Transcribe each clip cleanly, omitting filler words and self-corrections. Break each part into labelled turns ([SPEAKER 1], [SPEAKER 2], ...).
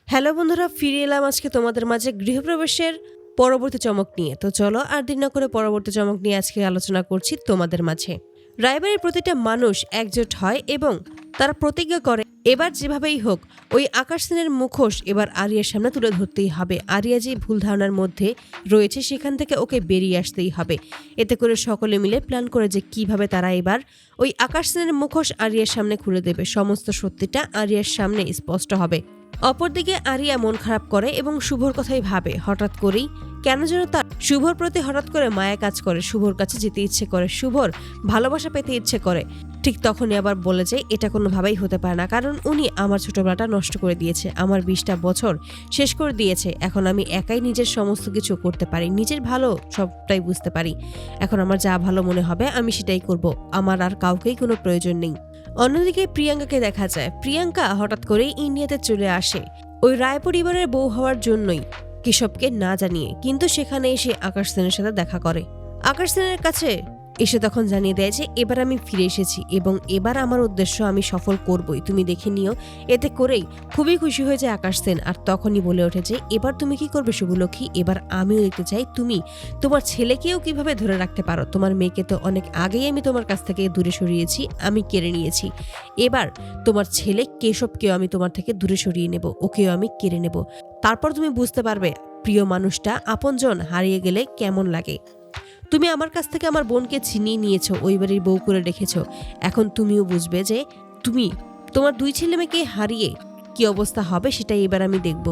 [SPEAKER 1] Hello বন্ধুরা, ফিরে এলাম আজকে তোমাদের মাঝে গৃহপ্রবেশের পরবর্তী চমক নিয়ে। তো চলো আর দেরি না করে পরবর্তী চমক নিয়ে আজকে আলোচনা করছি তোমাদের মাঝে। রায়বাড়ির প্রতিটা মানুষ একজোট হয় এবং তারা প্রতিজ্ঞা করে এবার যেভাবেই হোক ওই আকাশ সেনের মুখোশ এবার আরিয়ার সামনে তুলে ধরতেই হবে। আরিয়া যে ভুল ধারণার মধ্যে রয়েছে সেখান থেকে ওকে বেরিয়ে আসতেই হবে। এতে করে সকলে মিলে প্ল্যান করে যে কিভাবে তারা এবার ওই আকাশ সেনের মুখোশ আরিয়ার সামনে খুলে দেবে। সমস্ত সত্যিটা আরিয়ার সামনে স্পষ্ট হবে। অপরদিকে আরিয়া মন খারাপ করে এবং শুভর কথাই ভাবে। হঠাৎ করেই কেন যেন তার শুভর প্রতি হঠাৎ করে মায়া কাজ করে। শুভর কাছে যেতে ইচ্ছে করে, শুভর ভালোবাসা পেতে ইচ্ছে করে। ঠিক তখনই আবার বলে যে এটা কোনোভাবেই হতে পারে না, কারণ উনি আমার ছোটবেলাটা নষ্ট করে দিয়েছে, আমার 20টা বছর শেষ করে দিয়েছে। এখন আমি একাই নিজের সমস্ত কিছু করতে পারি, নিজের ভালো সবটাই বুঝতে পারি। এখন আমার যা ভালো মনে হবে আমি সেটাই করব, আমার আর কাউকেই কোনো প্রয়োজন নেই। অন্যদিকে প্রিয়াঙ্কাকে দেখা যায়। প্রিয়াঙ্কা হঠাৎ করেই ইন্ডিয়াতে চলে আসে ওই রায় পরিবারের বউ হওয়ার জন্যই, কেশবকে না জানিয়ে। কিন্তু সেখানে এসে আকাশ সেনের সাথে দেখা করে। আকাশ সেনের কাছে এসে তখন জানিয়ে দেয় যে এবার আমি ফিরে এসেছি এবং এবার আমার উদ্দেশ্য আমি সফল করবই, তুমি দেখে নিও। এতে করেই খুবই খুশি হয়ে যায় আকাশ সেন। আর তখনই বলে ওঠে যে এবার তুমি কি করবে শুভলক্ষ্মী, এবার আমিও দেখতে চাই তুমি তোমার ছেলেকেও কিভাবে ধরে রাখতে পারো। তোমার মেয়েকে তো অনেক আগেই আমি তোমার কাছ থেকে দূরে সরিয়েছি, আমি কেড়ে নিয়েছি। এবার তোমার ছেলে কেশবকেও আমি তোমার থেকে দূরে সরিয়ে নেব, ওকেও আমি কেড়ে নেব। তারপর তুমি বুঝতে পারবে প্রিয় মানুষটা, আপনজন হারিয়ে গেলে কেমন লাগে। তুমি আমার কাছ থেকে আমার বোনকে ছিনিয়ে নিয়েছো, ওই বাড়ির বউ করে রেখেছো। এখন তুমিও বুঝবে যে তুমি তোমার 2 ছেলে মেয়েকে হারিয়ে কি অবস্থা হবে সেটাই এবার আমি দেখব।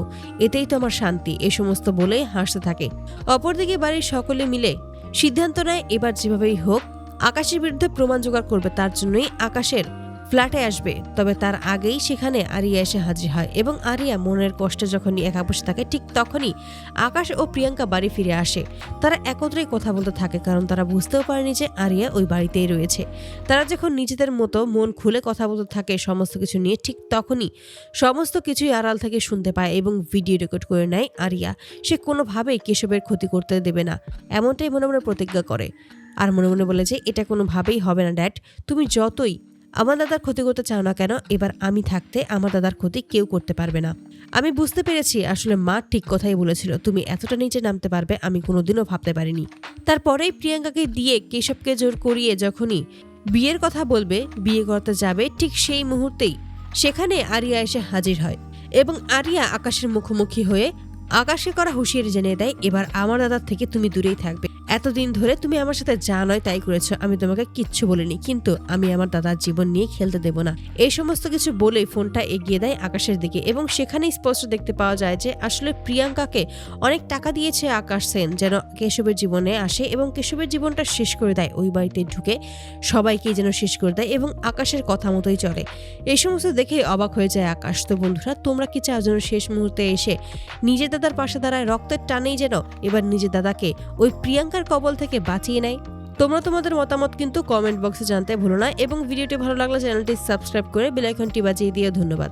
[SPEAKER 1] এটাই তো আমার শান্তি। এ সমস্ত বলে হাসতে থাকে। অপরদিকে বাড়ির সকলে মিলে সিদ্ধান্ত নেয় এবার যেভাবেই হোক আকাশের বিরুদ্ধে প্রমাণ জোগাড় করবে। তার জন্যই আকাশের ফ্ল্যাটে আসবে। তবে তার আগেই সেখানে আরিয়া এসে হাজির হয় এবং আরিয়া মনের কষ্টে যখনই একা বসে থাকে ঠিক তখনই আকাশ ও প্রিয়াঙ্কা বাড়ি ফিরে আসে। তারা একত্রেই কথা বলতে থাকে, কারণ তারা বুঝতেও পারেনি যে আরিয়া ওই বাড়িতেই রয়েছে। তারা যখন নিজেদের মতো মন খুলে কথা বলতে থাকে সমস্ত কিছু নিয়ে, ঠিক তখনই সমস্ত কিছুই আড়াল থেকে শুনতে পায় এবং ভিডিও রেকর্ড করে নেয় আরিয়া। সে কোনোভাবেই কেশবের ক্ষতি করতে দেবে না, এমনটাই মনে মনে প্রতিজ্ঞা করে। আর মনে মনে বলে যে এটা কোনোভাবেই হবে না ড্যাড, তুমি যতই আমার দাদার ক্ষতি করতে চাও না কেন, এবার আমি থাকতে আমার দাদার ক্ষতি কেউ করতে পারবে না। আমি বুঝতে পেরেছি আসলে মা ঠিক কথাই বলেছিল, তুমি এতটা নিচে নামতে পারবে আমি কোনোদিনও ভাবতে পারিনি। তারপরেই প্রিয়াঙ্কাকে দিয়ে কেশবকে জোর করিয়ে যখনই বিয়ের কথা বলবে, বিয়ে করতে যাবে, ঠিক সেই মুহূর্তেই সেখানে আরিয়া এসে হাজির হয় এবং আরিয়া আকাশের মুখোমুখি হয়ে আকাশকে করা হুঁশিয়ারি জানিয়ে দেয় এবার আমার দাদার থেকে তুমি দূরেই থাকবে। এতদিন ধরে তুমি আমার সাথে যা নয় তাই করেছো, আমি তোমাকে কিচ্ছু বলিনি, কিন্তু আমি আমার দাদার জীবন নিয়ে খেলতে দেব না। এই সমস্ত কিছু বলেই ফোনটা এগিয়ে দেয় আকাশের দিকে এবং সেখানেই স্পষ্ট দেখতে পাওয়া যায় যে আসলে প্রিয়াঙ্কাকে অনেক টাকা দিয়েছে আকাশ সেন যেন কেশবের জীবনে আসে এবং কেশবের জীবনটা শেষ করে দেয়। ওই বাড়িতে ঢুকে সবাইকেই যেন শেষ করে দেয় এবং আকাশের কথা মতোই চলে। এই সমস্ত দেখে অবাক হয়ে যায় আকাশ। তো বন্ধুরা, তোমরা কি চাও যেন শেষ মুহূর্তে এসে নিজের দাদার পাশে দাঁড়ায়, রক্তের টানেই যেন এবার নিজের দাদাকে ওই প্রিয়াঙ্কার কবল থেকে বাঁচিয়ে নেয়? তোমরা তোমাদের মতামত কিন্তু কমেন্ট বক্সে জানতে ভুলো না এবং ভিডিওটি ভালো লাগলে চ্যানেলটি সাবস্ক্রাইব করে বেল আইকনটি বাজিয়ে দিয়ে ধন্যবাদ।